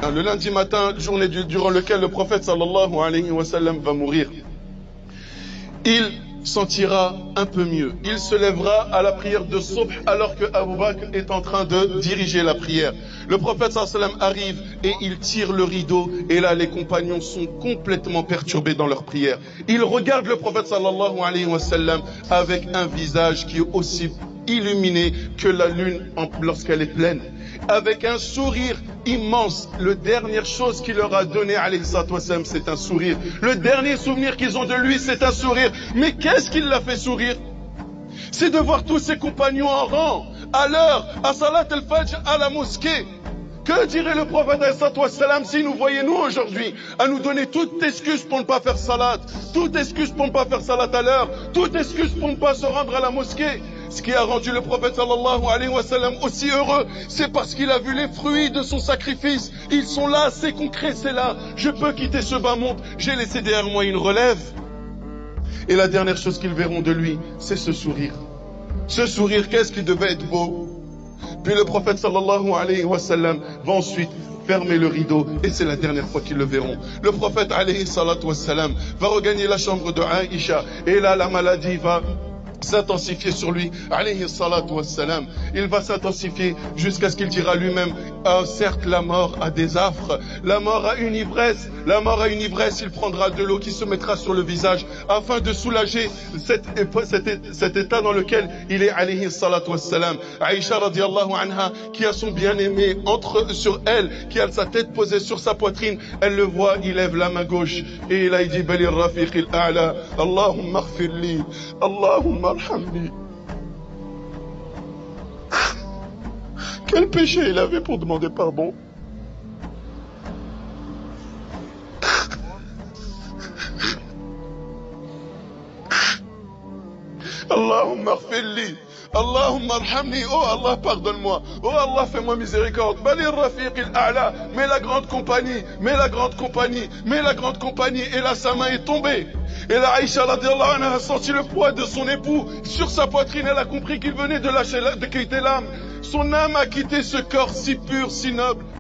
Le lundi matin, journée durant laquelle le prophète sallallahu alayhi wa sallam va mourir, il sentira un peu mieux. Il se lèvera à la prière de Subh alors que Abu Bakr est en train de diriger la prière. Le prophète sallallahu alayhi wa sallam arrive et il tire le rideau et là les compagnons sont complètement perturbés dans leur prière. Ils regardent le prophète sallallahu alayhi wa sallam avec un visage qui est aussi illuminé que la lune lorsqu'elle est pleine, avec un sourire immense. La dernière chose qu'il leur a donné, alayhi salatu wassalam, c'est un sourire. Le dernier souvenir qu'ils ont de lui, c'est un sourire. Mais qu'est-ce qui l'a fait sourire? C'est de voir tous ses compagnons en rang, à l'heure, à Salat al-Fajr, à la mosquée. Que dirait le prophète alayhi salatu wassalam si nous voyait nous aujourd'hui à nous donner toute excuse pour ne pas faire salat, toute excuse pour ne pas faire salat à l'heure, toute excuse pour ne pas se rendre à la mosquée? Ce qui a rendu le prophète sallallahu alayhi wa sallam aussi heureux, c'est parce qu'il a vu les fruits de son sacrifice. Ils sont là, c'est concret, c'est là. Je peux quitter ce bas monde, j'ai laissé derrière moi une relève. Et la dernière chose qu'ils verront de lui, c'est ce sourire. Ce sourire, qu'est-ce qui devait être beau? Puis le prophète sallallahu alayhi wa sallam va ensuite fermer le rideau et c'est la dernière fois qu'ils le verront. Le prophète alayhi salatu wa sallam va regagner la chambre de Aïcha et là la maladie va s'intensifier sur lui, alayhi salatu wassalam. Il va s'intensifier jusqu'à ce qu'il dira lui-même, certes la mort a des affres, la mort a une ivresse, la mort a une ivresse, il prendra de l'eau qui se mettra sur le visage afin de soulager cet état dans lequel il est, alayhi salatu wassalam. Aïcha radiallahu anha, qui a son bien-aimé sur elle, qui a sa tête posée sur sa poitrine, elle le voit, il lève la main gauche et il a dit, Balir Rafiq al-A'la, Allahumma aghfirli, Allahumma arhamni. Quel péché il avait pour demander pardon? Allahumma aghfirli, Allahumma arhamni. Oh Allah, pardonne-moi. Oh Allah, fais-moi miséricorde. Balir Rafiq al-A'la. Mais la grande compagnie, mais la grande compagnie, mais la grande compagnie. Et là, sa main est tombée. Et là, Aïcha radiallahu anha a senti le poids de son époux sur sa poitrine. Elle a compris qu'il venait de quitter l'âme. Son âme a quitté ce corps si pur, si noble.